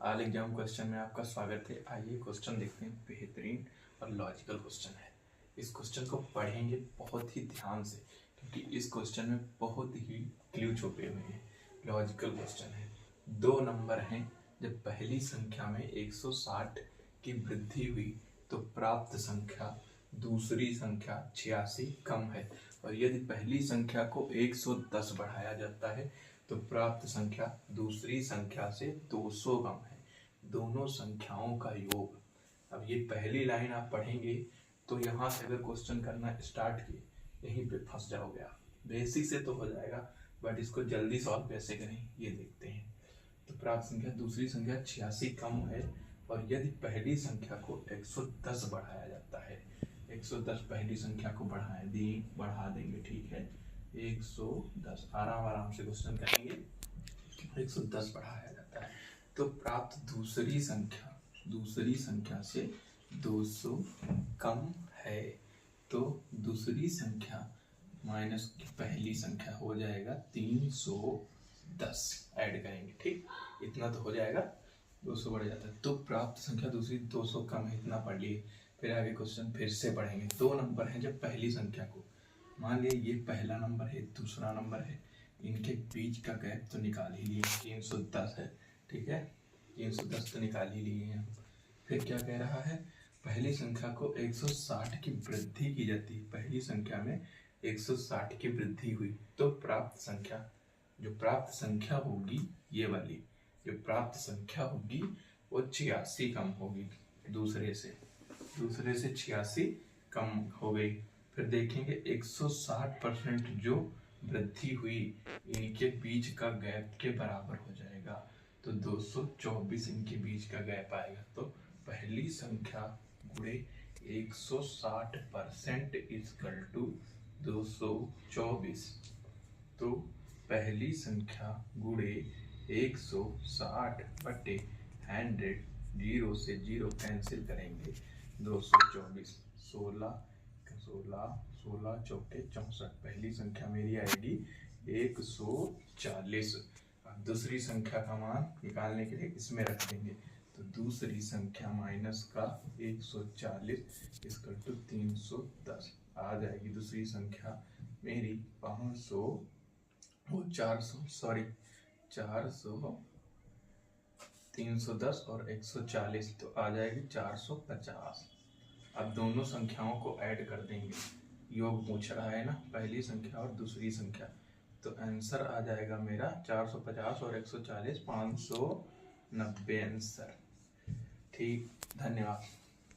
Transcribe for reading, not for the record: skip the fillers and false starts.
All exam question में आपका स्वागत है। आइए क्वेश्चन देखते हैं। बेहतरीन और लॉजिकल क्वेश्चन है। इस क्वेश्चन को पढ़ेंगे बहुत ही ध्यान से, क्योंकि इस क्वेश्चन में बहुत ही क्लू छुपे हुए हैं। लॉजिकल क्वेश्चन है। 2 नंबर हैं। जब पहली संख्या में 160 की वृद्धि हुई तो प्राप्त संख्या दूसरी संख्या 86 कम है, और यदि पहली संख्या को 110 बढ़ाया जाता है तो प्राप्त संख्या दूसरी संख्या से 200 कम है। दोनों संख्याओं का योग। अब ये पहली लाइन आप पढ़ेंगे तो यहाँ से अगर क्वेश्चन करना स्टार्ट किए, यहीं पे फंस जाओगे आप। बेसिक से तो हो जाएगा, बट इसको जल्दी सॉल्व कैसे करें ये देखते हैं। तो प्राप्त संख्या दूसरी संख्या 86 कम है, और यदि पहली संख्या को 110 बढ़ाया जाता है, 110 पहली संख्या को बढ़ा देंगे, ठीक है। 110 आराम से क्वेश्चन करेंगे। 110 बढ़ाया जाता है तो प्राप्त दूसरी संख्या से 200 कम है। तो दूसरी संख्या माइनस पहली संख्या हो जाएगा 310। ऐड करेंगे, ठीक, इतना तो हो जाएगा। 200 बढ़ जाता है तो प्राप्त संख्या दूसरी 200 कम है, इतना पढ़ लिए। फिर आगे क्वेश्चन फिर से पढ़ेंगे। 2 नंबर है। जब पहली संख्या को, मान लिया ये पहला नंबर है, दूसरा नंबर है, इनके बीच का गैप तो निकाल ही लिए, 310 है, ठीक है। 310 तो निकाल ही लिए हैं। फिर क्या कह रहा है, पहली संख्या को 160 की वृद्धि की जाती है। पहली संख्या में 160 की वृद्धि हुई तो प्राप्त संख्या होगी, ये वाली जो प्राप्त संख्या होगी वो 86 कम होगी। दूसरे से 86 कम हो गई। फिर देखेंगे 160% जो वृद्धि हुई, इनके बीच का गैप के बराबर हो जाएगा, तो 224 इनके बीच का गैप आएगा। तो पहली संख्या गुणे 160% इक्वल टू 224। तो पहली संख्या गुणे 160 बटे 100, 0 से 0 कैंसिल करेंगे, 224, 16 चौके 64। पहली संख्या मेरी आएगी 140। अब दूसरी संख्या का मान निकालने के लिए इसमें रख देंगे, तो दूसरी संख्या माइनस का 140 इसका टू 310 आ जाएगी। दूसरी संख्या मेरी 310 और 140 तो आ जाएगी 450। अब दोनों संख्याओं को ऐड कर देंगे। योग पूछ रहा है ना, पहली संख्या और दूसरी संख्या, तो आंसर आ जाएगा मेरा 450 और 140, 590 आंसर। ठीक, धन्यवाद।